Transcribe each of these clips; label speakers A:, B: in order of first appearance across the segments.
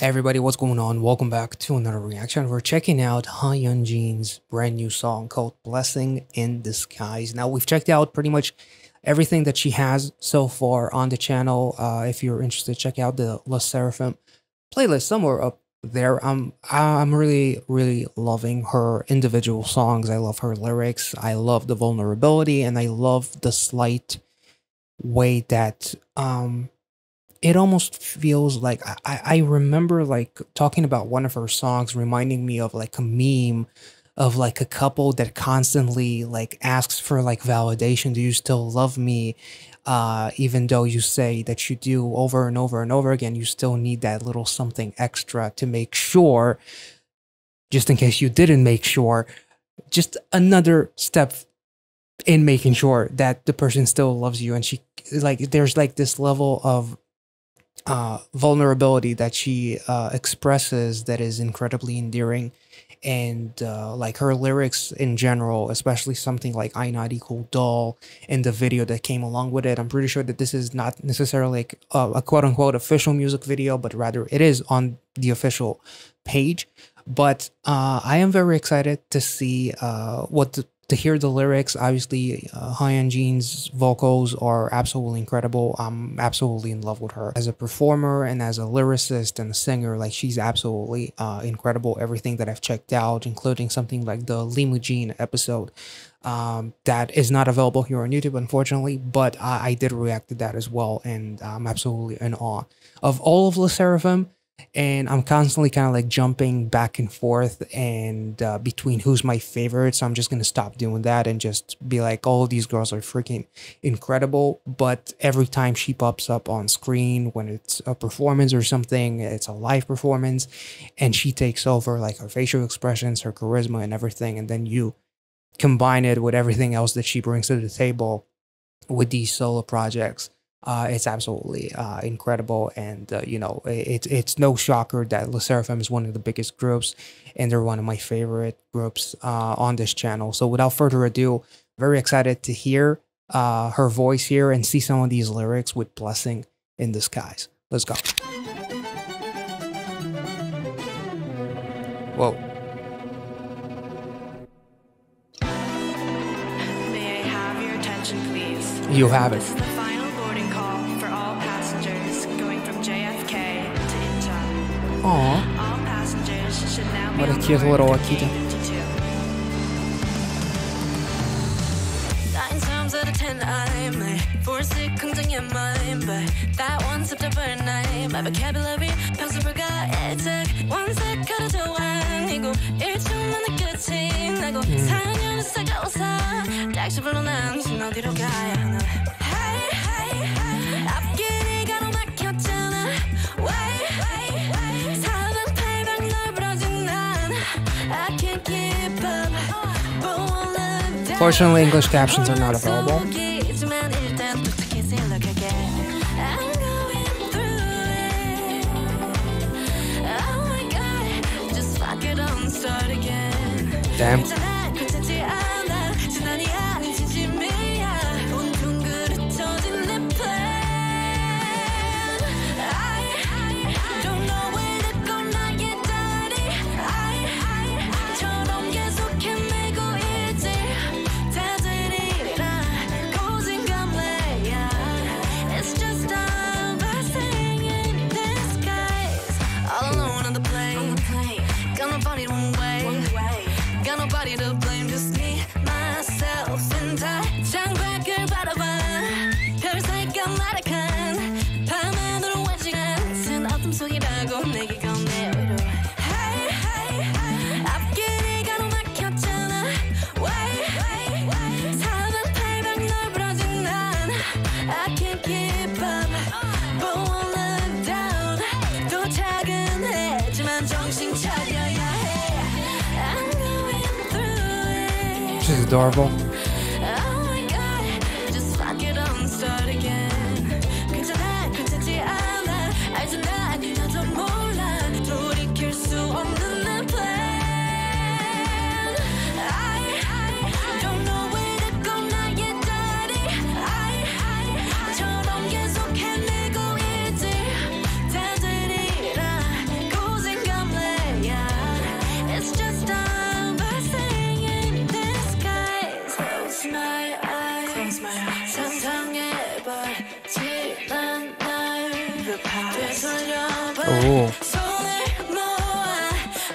A: Hey everybody, what's going on? Welcome back to another reaction. We're checking out YUNJIN's brand new song called Blessing in Disguise. Now, we've checked out pretty much everything that she has so far on the channel. If you're interested, check out the La Seraphim playlist somewhere up there. I'm really loving her individual songs. I love her lyrics. I love the vulnerability, and I love the slight way that it almost feels like I remember like talking about one of her songs reminding me of like a meme of like a couple that constantly like asks for like validation. Do you still love me? Even though you say that you do over and over and over again, you still need that little something extra to make sure, just in case you didn't make sure, just another step in making sure that the person still loves you. And she like, there's like this level of vulnerability that she expresses that is incredibly endearing, and like her lyrics in general, especially something like I Not Equal Doll in the video that came along with it. I'm pretty sure that this is not necessarily like a quote-unquote official music video, but rather it is on the official page. But I am very excited to see to hear the lyrics. Obviously, YUNJIN's vocals are absolutely incredible. I'm absolutely in love with her as a performer and as a lyricist and a singer. Like, she's absolutely incredible. Everything that I've checked out, including something like the Limousine episode that is not available here on YouTube, unfortunately, but I did react to that as well, and I'm absolutely in awe of all of La Seraphim. And I'm constantly kind of like jumping back and forth and between who's my favorite. So I'm just going to stop doing that and just be like, all of these girls are freaking incredible. But every time she pops up on screen, when it's a performance or something, it's a live performance, and she takes over, like her facial expressions, her charisma and everything. And then you combine it with everything else that she brings to the table with these solo projects. It's absolutely incredible, and you know, it's no shocker that La Seraphim is one of the biggest groups, and they're one of my favorite groups on this channel. So without further ado, very excited to hear her voice here and see some of these lyrics with Blessing in Disguise. Let's go. Whoa.
B: May I have your attention, please?
A: You have it. Aww.
B: All passengers should now be
A: What a
B: on
A: cute
B: board
A: little
B: for
A: Akita.
B: gate 52. 9 times out of 10 I'm late. Forsick 긍정의 mind, but that one September night my vocabulary 평소 불가해적 원색 가려져 아니고 1초만에 끝이 나고 4년을 싸가워서 닥쳐 불러 난 지금 어디로 가야 하나. Hey, hey, hey. 앞길이 가로막혔잖아. Wait.
A: Fortunately, English captions are not available. Damn.
B: Got nobody to blame, just me, myself, and I. 창밖을 바라봐 별 색감 나락한 밤하늘로 완전한 어둠 속이라고 내게 건네 위로. Hey, hey, hey. 앞길이 가로막혔잖아. Wait. 사방팔방 널브러진 난 I can't keep up, but won't look down. 도착은 했지만 정신 차려야 해.
A: She's adorable.
B: Oh my God, just fuck it up and start again. 괜찮아, 괜찮지 않아. 알잖아, 아니어도 몰라. 돌이킬 수 없는 내 plan. I don't know where to go, 나의 다리. 저런 계속 헤매고 있지. 다 되리라. 지난 날 되돌려봐
A: Oh,
B: 손을 모아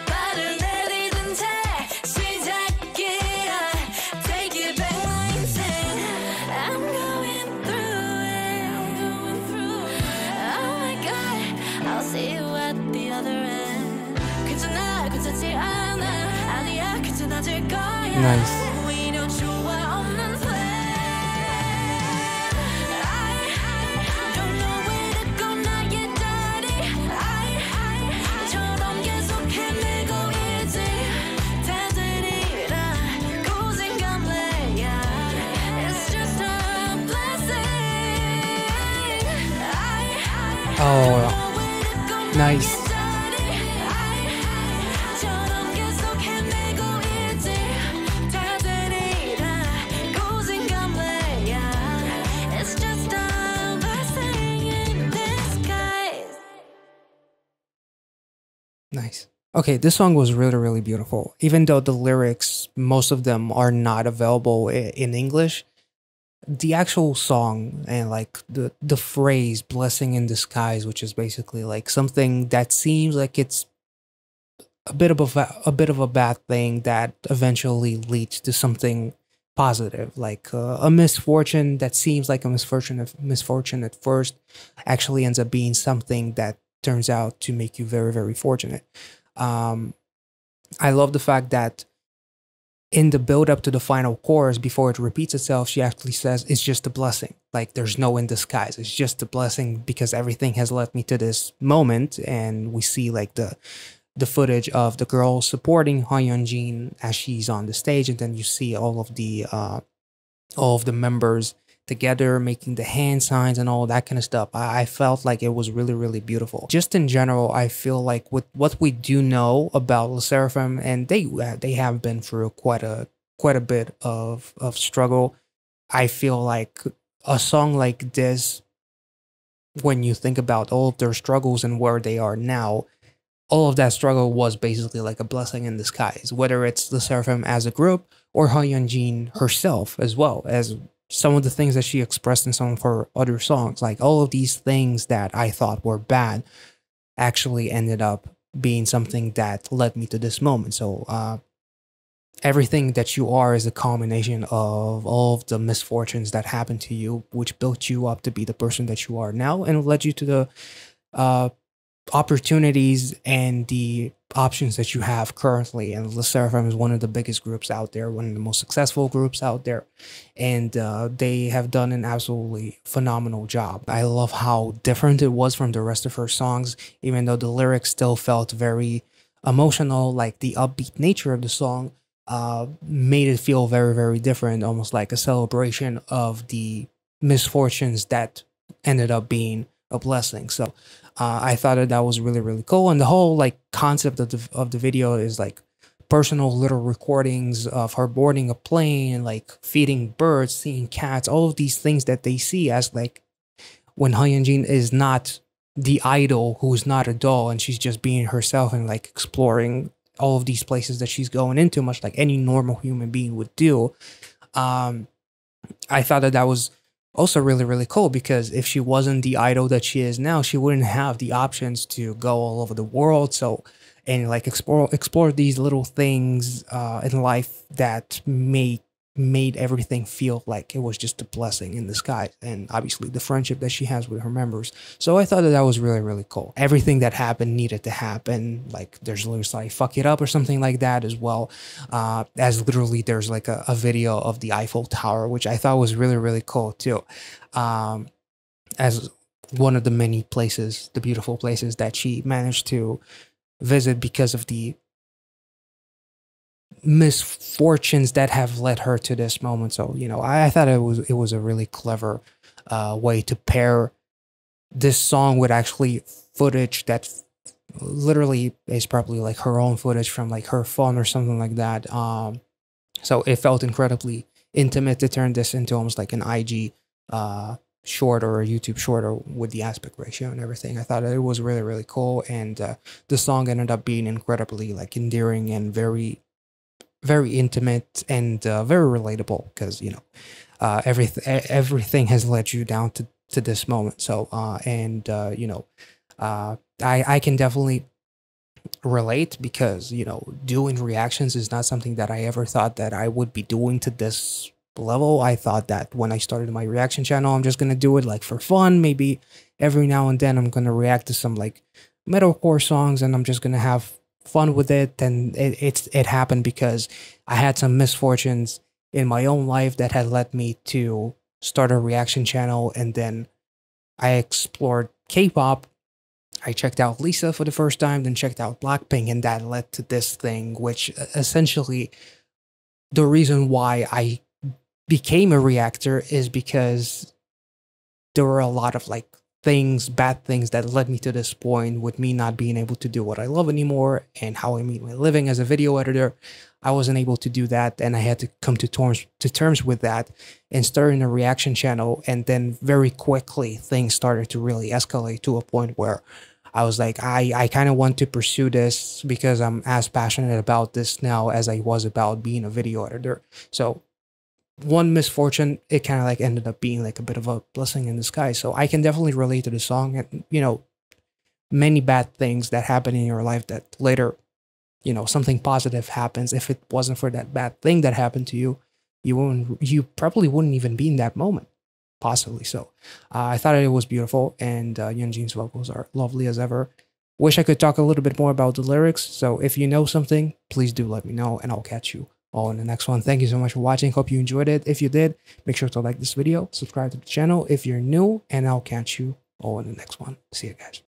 B: 발을 내디딘 채 시작이야 Take it back my insane I'm going through it Oh my god I'll see you at the other end 괜찮아 괜찮지 않아 아니야 괜찮아질 거야
A: nice.
B: 오히려 좋아 없는 plan I don't know where to go 나의 다리 저런 계속 헤매고 있지 다들이라 고생감래 yeah It's just a blessing
A: Oh, nice.
B: 저런 계속 헤매고 있지 다들이라 고생감래 yeah It's just a blessing in disguise
A: Nice. Okay, this song was really, really beautiful. Even though the lyrics, most of them are not available in English, the actual song and like the phrase "blessing in disguise," which is basically like something that seems like it's a bit of a bad thing that eventually leads to something positive, like a misfortune that seems like a misfortune at first, actually ends up being something that turns out to make you very, very fortunate. Um, I love the fact that in the build up to the final chorus, before it repeats itself, she actually says it's just a blessing. Like there's no in disguise. It's just a blessing because everything has led me to this moment. And we see like the footage of the girl supporting YUNJIN as she's on the stage, and then you see all of the members together making the hand signs and all that kind of stuff. I felt like it was really, really beautiful. Just in general, I feel like with what we do know about LE SSERAFIM, and they have been through quite a bit of struggle. I feel like a song like this, when you think about all of their struggles and where they are now, all of that struggle was basically like a blessing in disguise, whether it's LE SSERAFIM as a group or YUNJIN herself, as well as some of the things that she expressed in some of her other songs. Like all of these things that I thought were bad actually ended up being something that led me to this moment. So everything that you are is a culmination of all of the misfortunes that happened to you, which built you up to be the person that you are now and led you to the opportunities and the options that you have currently. And LE SSERAFIM is one of the biggest groups out there, one of the most successful groups out there, and they have done an absolutely phenomenal job. I love how different it was from the rest of her songs, even though the lyrics still felt very emotional. Like the upbeat nature of the song made it feel very, very different, almost like a celebration of the misfortunes that ended up being a blessing. So I thought that was really, really cool. And the whole like concept of the video is like personal little recordings of her boarding a plane, like feeding birds, seeing cats, all of these things that they see as like when YUNJIN is not the idol who's not a doll and she's just being herself and like exploring all of these places that she's going into, much like any normal human being would do. I thought that was also really, really cool, because if she wasn't the idol that she is now, she wouldn't have the options to go all over the world. So, and like explore these little things in life that made everything feel like it was just a blessing in disguise. And obviously the friendship that she has with her members. So I thought that was really, really cool. Everything that happened needed to happen. Like there's lyrics like "fuck it up" or something like that as well. As literally there's like a video of the Eiffel Tower, which I thought was really, really cool too. As one of the many places, the beautiful places that she managed to visit because of the misfortunes that have led her to this moment. So, you know, I thought it was a really clever way to pair this song with actually footage that literally is probably like her own footage from like her phone or something like that. So it felt incredibly intimate to turn this into almost like an IG short or a YouTube short, or with the aspect ratio and everything. I thought it was really, really cool, and the song ended up being incredibly like endearing and very, very intimate and very relatable, because, you know, everything has led you down to this moment. So I can definitely relate, because doing reactions is not something that I ever thought that I would be doing to this level. I thought that when I started my reaction channel, I'm just gonna do it like for fun. Maybe every now and then I'm gonna react to some like metalcore songs, and I'm just gonna have fun with it. And it happened because I had some misfortunes in my own life that had led me to start a reaction channel, and then I explored K-pop. I checked out Lisa for the first time, then checked out Blackpink, and that led to this thing, which essentially the reason why I became a reactor is because there were a lot of like bad things that led me to this point, with me not being able to do what I love anymore and how I made my living as a video editor. I wasn't able to do that, and I had to come to terms with that and starting a reaction channel. And then very quickly things started to really escalate to a point where I was like, I kind of want to pursue this, because I'm as passionate about this now as I was about being a video editor. So one misfortune, it kind of like ended up being like a bit of a blessing in disguise. So I can definitely relate to the song, and many bad things that happen in your life that later, something positive happens. If it wasn't for that bad thing that happened to you, you probably wouldn't even be in that moment, possibly. So I thought it was beautiful, and Yunjin's vocals are lovely as ever. Wish I could talk a little bit more about the lyrics. So if you know something, please do let me know, and I'll catch you all in the next one. Thank you so much for watching. Hope you enjoyed it. If you did, make sure to like this video, subscribe to the channel if you're new, and I'll catch you all in the next one. See you guys.